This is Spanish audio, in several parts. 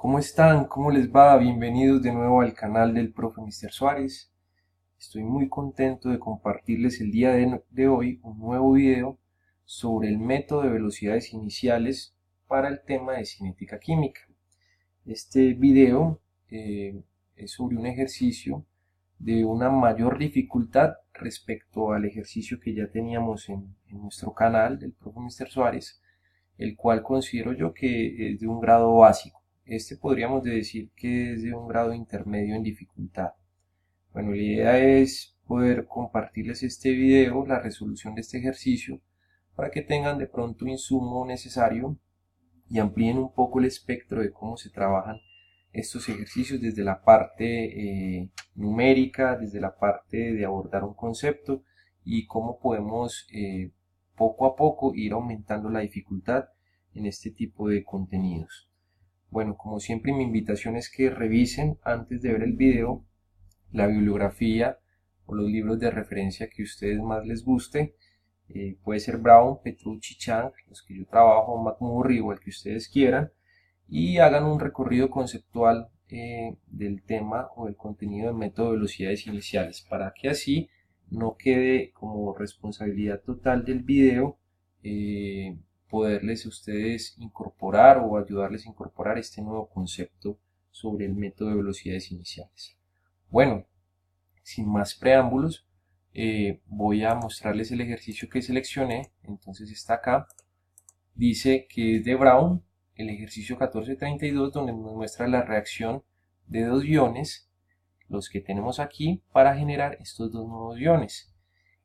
¿Cómo están? ¿Cómo les va? Bienvenidos de nuevo al canal del profe Mr. Suárez. Estoy muy contento de compartirles el día de hoy un nuevo video sobre el método de velocidades iniciales para el tema de cinética química. Este video es sobre un ejercicio de una mayor dificultad respecto al ejercicio que ya teníamos en nuestro canal del profe Mr. Suárez, el cual considero yo que es de un grado básico. Este podríamos decir que es de un grado intermedio en dificultad. Bueno, la idea es poder compartirles este video, la resolución de este ejercicio, para que tengan de pronto insumo necesario y amplíen un poco el espectro de cómo se trabajan estos ejercicios desde la parte numérica, desde la parte de abordar un concepto y cómo podemos poco a poco ir aumentando la dificultad en este tipo de contenidos. Bueno, como siempre mi invitación es que revisen antes de ver el video la bibliografía o los libros de referencia que a ustedes más les guste. Puede ser Brown, Petrucci, Chang, los que yo trabajo, McMurray o el que ustedes quieran, y hagan un recorrido conceptual del tema o del contenido del método de velocidades iniciales, para que así no quede como responsabilidad total del video poderles a ustedes incorporar o ayudarles a incorporar este nuevo concepto sobre el método de velocidades iniciales. Bueno, sin más preámbulos, voy a mostrarles el ejercicio que seleccioné. Entonces está acá, dice que es de Brown, el ejercicio 1432, donde nos muestra la reacción de dos iones, los que tenemos aquí, para generar estos dos nuevos iones.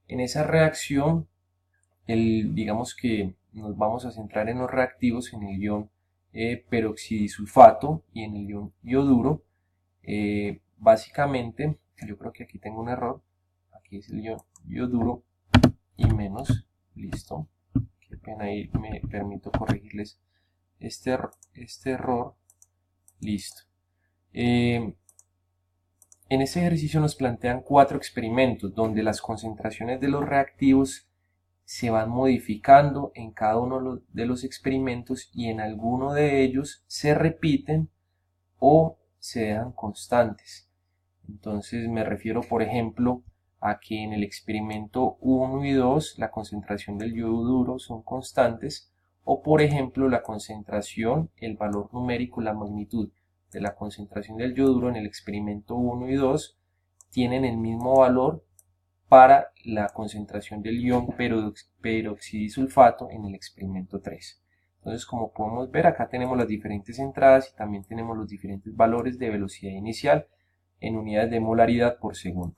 En esa reacción, digamos que nos vamos a centrar en los reactivos, en el ion peroxidisulfato y en el ion ioduro. Básicamente, yo creo que aquí tengo un error, aquí es el ion ioduro y menos, listo, qué pena, ahí me permito corregirles este error, listo. En este ejercicio nos plantean 4 experimentos donde las concentraciones de los reactivos se van modificando en cada uno de los experimentos y en alguno de ellos se repiten o se dejan constantes. Entonces me refiero, por ejemplo, a que en el experimento 1 y 2 la concentración del yoduro son constantes, o por ejemplo la concentración, el valor numérico, la magnitud de la concentración del yoduro en el experimento 1 y 2 tienen el mismo valor para la concentración del ion peroxidisulfato en el experimento 3. Entonces, como podemos ver, acá tenemos las diferentes entradas y también tenemos los diferentes valores de velocidad inicial en unidades de molaridad por segundo.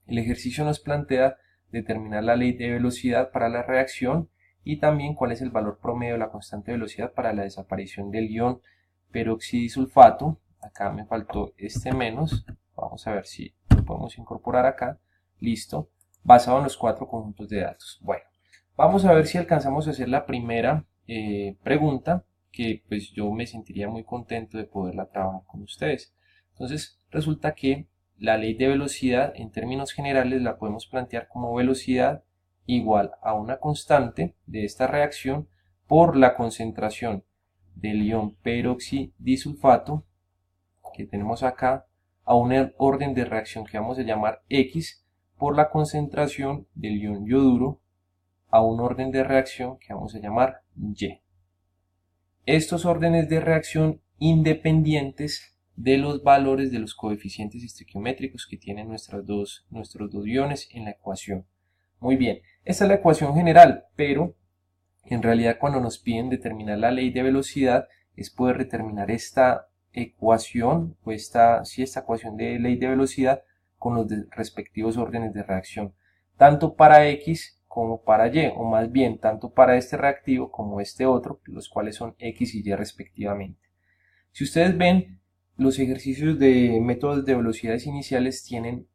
El ejercicio nos plantea determinar la ley de velocidad para la reacción y también cuál es el valor promedio de la constante de velocidad para la desaparición del ion peroxidisulfato. Acá me faltó este menos, vamos a ver si lo podemos incorporar acá. Listo, basado en los 4 conjuntos de datos. Bueno, vamos a ver si alcanzamos a hacer la primera pregunta, que pues yo me sentiría muy contento de poderla trabajar con ustedes. Entonces resulta que la ley de velocidad en términos generales la podemos plantear como velocidad igual a una constante de esta reacción por la concentración del ion peroxidisulfato que tenemos acá a un orden de reacción que vamos a llamar X por la concentración del ion yoduro a un orden de reacción que vamos a llamar Y. Estos órdenes de reacción independientes de los valores de los coeficientes estequiométricos que tienen nuestros dos iones en la ecuación. Muy bien, esta es la ecuación general, pero en realidad cuando nos piden determinar la ley de velocidad es poder determinar esta ecuación o esta ecuación de ley de velocidad con los respectivos órdenes de reacción, tanto para X como para Y, o más bien tanto para este reactivo como este otro, los cuales son X y Y respectivamente. Si ustedes ven, los ejercicios de métodos de velocidades iniciales tienen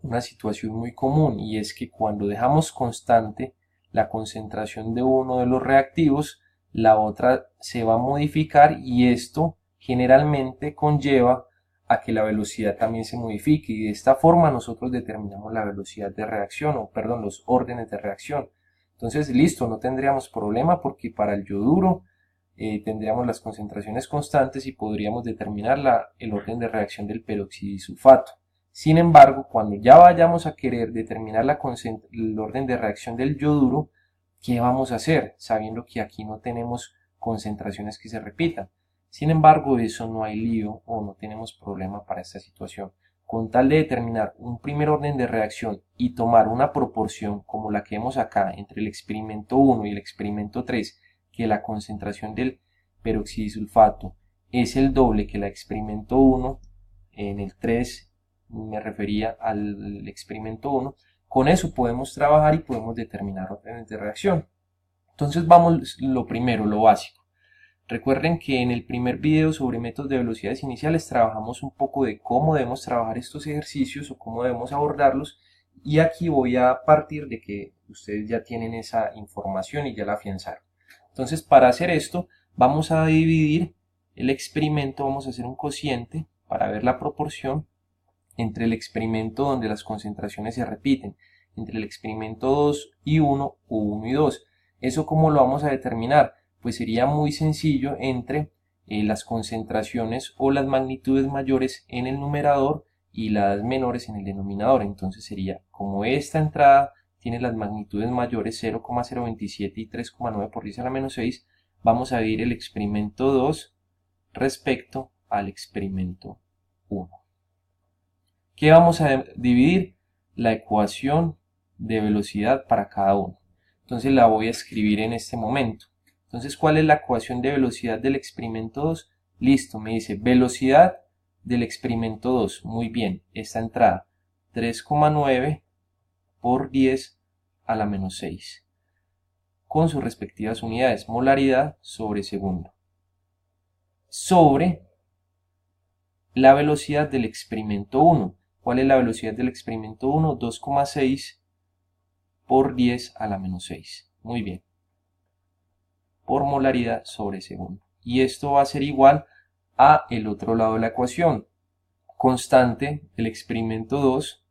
una situación muy común, y es que cuando dejamos constante la concentración de uno de los reactivos, la otra se va a modificar y esto generalmente conlleva a que la velocidad también se modifique, y de esta forma nosotros determinamos la velocidad de reacción, o perdón, los órdenes de reacción. Entonces listo, no tendríamos problema porque para el yoduro tendríamos las concentraciones constantes y podríamos determinar el orden de reacción del peróxido disulfato. Sin embargo, cuando ya vayamos a querer determinar el orden de reacción del yoduro, ¿qué vamos a hacer? Sabiendo que aquí no tenemos concentraciones que se repitan. Sin embargo, eso no hay lío o no tenemos problema para esta situación. Con tal de determinar un primer orden de reacción y tomar una proporción como la que vemos acá entre el experimento 1 y el experimento 3, que la concentración del peroxidisulfato es el doble que la experimento 1, en el 3 me refería al experimento 1, con eso podemos trabajar y podemos determinar órdenes de reacción. Entonces vamos lo primero, lo básico. Recuerden que en el primer video sobre métodos de velocidades iniciales trabajamos un poco de cómo debemos trabajar estos ejercicios o cómo debemos abordarlos, y aquí voy a partir de que ustedes ya tienen esa información y ya la afianzaron. Entonces, para hacer esto vamos a dividir el experimento, vamos a hacer un cociente para ver la proporción entre el experimento donde las concentraciones se repiten, entre el experimento 2 y 1 o 1 y 2. ¿Eso cómo lo vamos a determinar? Pues sería muy sencillo entre las concentraciones o las magnitudes mayores en el numerador y las menores en el denominador. Entonces sería, como esta entrada tiene las magnitudes mayores 0,027 y 3,9 por 10 a la menos 6, vamos a dividir el experimento 2 respecto al experimento 1. ¿Qué vamos a dividir? La ecuación de velocidad para cada uno. Entonces la voy a escribir en este momento. Entonces, ¿cuál es la ecuación de velocidad del experimento 2? Listo, me dice velocidad del experimento 2. Muy bien, esta entrada 3,9 por 10 a la menos 6. Con sus respectivas unidades, molaridad sobre segundo. Sobre la velocidad del experimento 1. ¿Cuál es la velocidad del experimento 1? 2,6 por 10 a la menos 6. Muy bien. Por molaridad sobre segundo. Y esto va a ser igual a el otro lado de la ecuación. Constante del experimento 2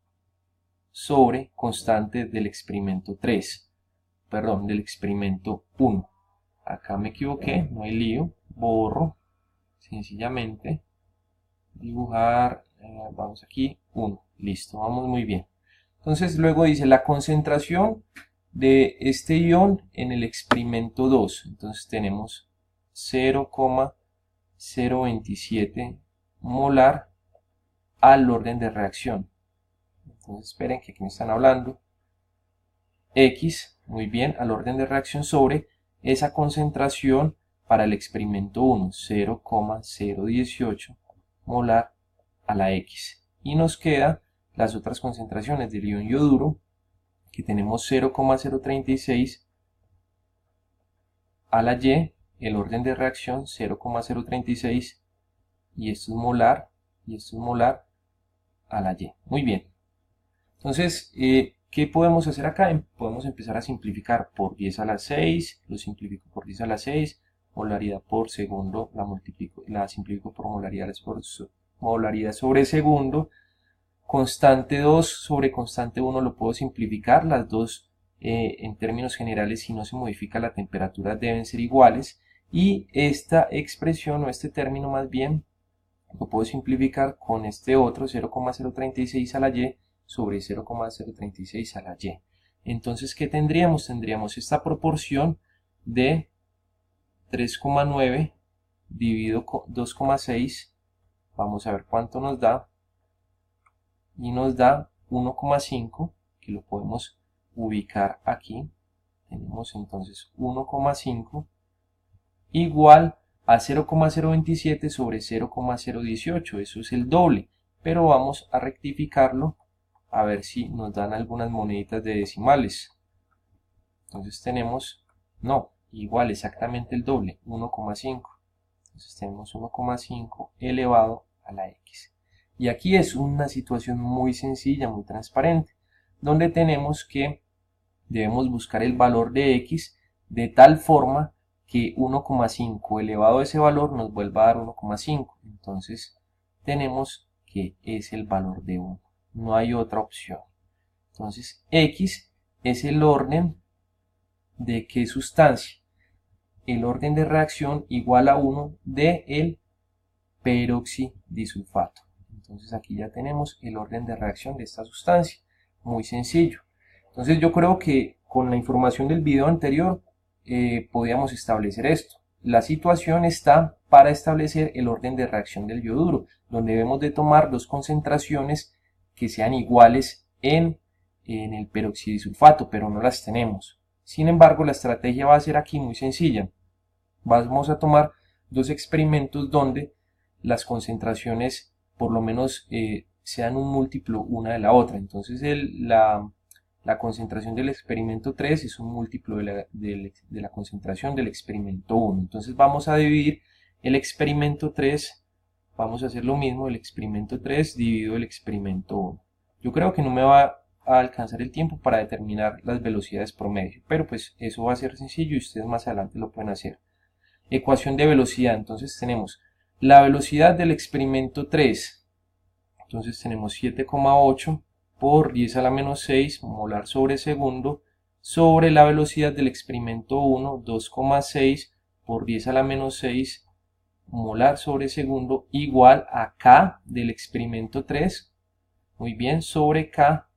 sobre constante del experimento 3. Perdón, del experimento 1. Acá me equivoqué, no hay lío. Borro. Sencillamente. Dibujar. Vamos aquí. 1. Listo, vamos muy bien. Entonces luego dice la concentración de este ion en el experimento 2. Entonces tenemos 0,027 molar al orden de reacción. Entonces esperen que aquí me están hablando. X, muy bien, al orden de reacción sobre esa concentración para el experimento 1, 0,018 molar a la X. Y nos queda las otras concentraciones del ion yoduro, que tenemos 0,036 a la Y, el orden de reacción 0,036, y esto es molar, y esto es molar a la Y. Muy bien. Entonces, ¿qué podemos hacer acá? Podemos empezar a simplificar por 10 a la 6, lo simplifico por 10 a la 6, molaridad por segundo, la simplifico por molaridad sobre segundo. Constante 2 sobre constante 1 lo puedo simplificar, las dos en términos generales, si no se modifica la temperatura, deben ser iguales, y esta expresión o este término más bien lo puedo simplificar con este otro 0,036 a la Y sobre 0,036 a la Y. Entonces, ¿qué tendríamos? Tendríamos esta proporción de 3,9 dividido 2,6, vamos a ver cuánto nos da, y nos da 1,5, que lo podemos ubicar aquí. Tenemos entonces 1,5 igual a 0,027 sobre 0,018, eso es el doble, pero vamos a rectificarlo a ver si nos dan algunas moneditas de decimales. Entonces tenemos, no, igual exactamente el doble, 1,5. Entonces tenemos 1,5 elevado a la X. Y aquí es una situación muy sencilla, muy transparente, donde tenemos que debemos buscar el valor de X de tal forma que 1,5 elevado a ese valor nos vuelva a dar 1,5. Entonces tenemos que es el valor de 1. No hay otra opción. Entonces X es el orden de qué sustancia. el orden de reacción igual a 1 del peroxidisulfato. Entonces aquí ya tenemos el orden de reacción de esta sustancia. Muy sencillo. Entonces yo creo que con la información del video anterior podíamos establecer esto. La situación está para establecer el orden de reacción del yoduro, donde debemos de tomar dos concentraciones que sean iguales en el peroxidisulfato, pero no las tenemos. Sin embargo, la estrategia va a ser aquí muy sencilla. Vamos a tomar dos experimentos donde las concentraciones por lo menos sean un múltiplo una de la otra. Entonces la concentración del experimento 3 es un múltiplo de la concentración del experimento 1. Entonces vamos a dividir el experimento 3, vamos a hacer lo mismo, el experimento 3 dividido el experimento 1. Yo creo que no me va a alcanzar el tiempo para determinar las velocidades promedio, pero pues eso va a ser sencillo y ustedes más adelante lo pueden hacer. Ecuación de velocidad, entonces tenemos la velocidad del experimento 3, entonces tenemos 7,8 por 10 a la menos 6 molar sobre segundo sobre la velocidad del experimento 1, 2,6 por 10 a la menos 6 molar sobre segundo igual a K del experimento 3, muy bien, sobre K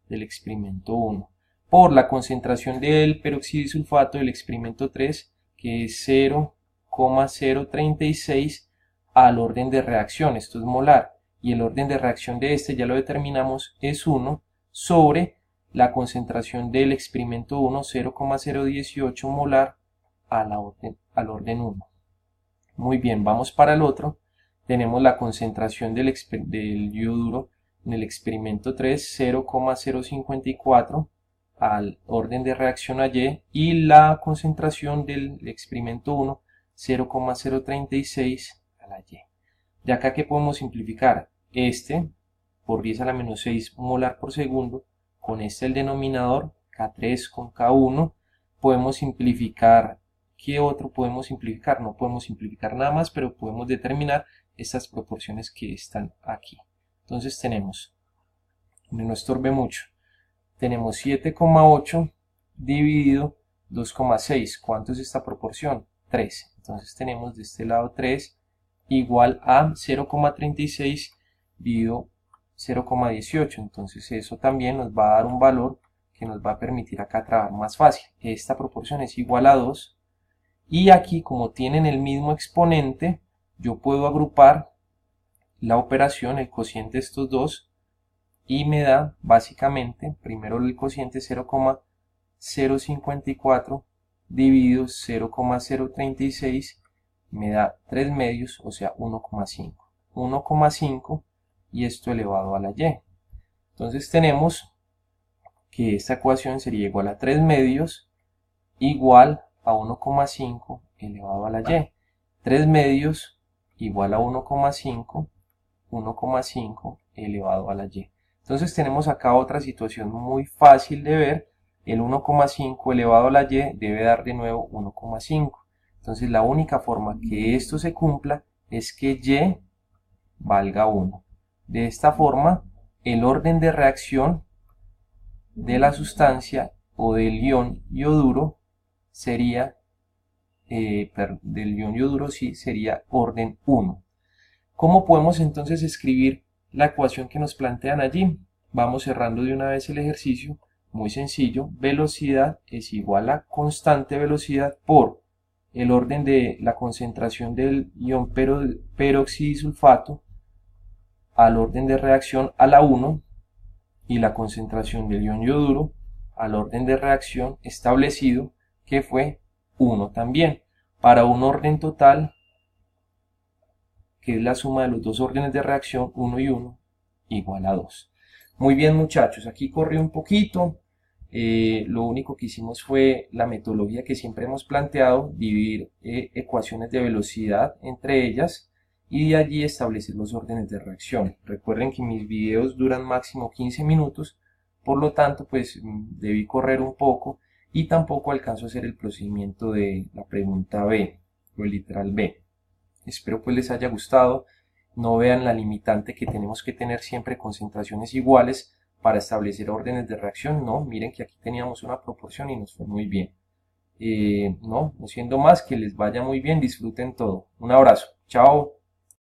del experimento 1, por la concentración del peroxidisulfato del experimento 3, que es 0,036 al orden de reacción, esto es molar, y el orden de reacción de este ya lo determinamos, es 1, sobre la concentración del experimento 1, 0,018 molar al orden 1. Muy bien, vamos para el otro. Tenemos la concentración del yoduro en el experimento 3, 0,054 al orden de reacción a Y, y la concentración del experimento 1, 0,036 a la Y. De acá que podemos simplificar este por 10 a la menos 6 molar por segundo, con este el denominador, K3 con K1, podemos simplificar. ¿Qué otro podemos simplificar? No podemos simplificar nada más, pero podemos determinar estas proporciones que están aquí. Entonces tenemos, no estorbe mucho, tenemos 7,8 dividido 2,6. ¿Cuánto es esta proporción? 3. Entonces tenemos de este lado 3 igual a 0,36 dividido 0,18. Entonces eso también nos va a dar un valor que nos va a permitir acá trabajar más fácil. Esta proporción es igual a 2. Y aquí, como tienen el mismo exponente, yo puedo agrupar la operación, el cociente de estos dos, y me da básicamente, primero el cociente 0,054 dividido 0,036, me da 3 medios, o sea 1,5. 1,5 y esto elevado a la Y. Entonces tenemos que esta ecuación sería igual a 3 medios igual a 1,5 elevado a la Y. 3 medios igual a 1,5, 1,5 elevado a la Y. Entonces tenemos acá otra situación muy fácil de ver. El 1,5 elevado a la Y debe dar de nuevo 1,5. Entonces la única forma que esto se cumpla es que Y valga 1. De esta forma, el orden de reacción de la sustancia o del ion yoduro sería, sería orden 1. ¿Cómo podemos entonces escribir la ecuación que nos plantean allí? Vamos cerrando de una vez el ejercicio. Muy sencillo, velocidad es igual a constante velocidad por el orden de la concentración del ion peroxidisulfato al orden de reacción a la 1 y la concentración del ion yoduro al orden de reacción establecido, que fue 1 también, para un orden total que es la suma de los dos órdenes de reacción 1 y 1 igual a 2. Muy bien, muchachos, aquí corrió un poquito. Lo único que hicimos fue la metodología que siempre hemos planteado, dividir ecuaciones de velocidad entre ellas y de allí establecer los órdenes de reacción. Recuerden que mis videos duran máximo 15 minutos, por lo tanto pues debí correr un poco y tampoco alcanzo a hacer el procedimiento de la pregunta B o el literal B. Espero pues les haya gustado. No vean la limitante que tenemos que tener siempre concentraciones iguales para establecer órdenes de reacción. No, miren que aquí teníamos una proporción y nos fue muy bien. no siendo más, que les vaya muy bien, disfruten todo. Un abrazo, chao.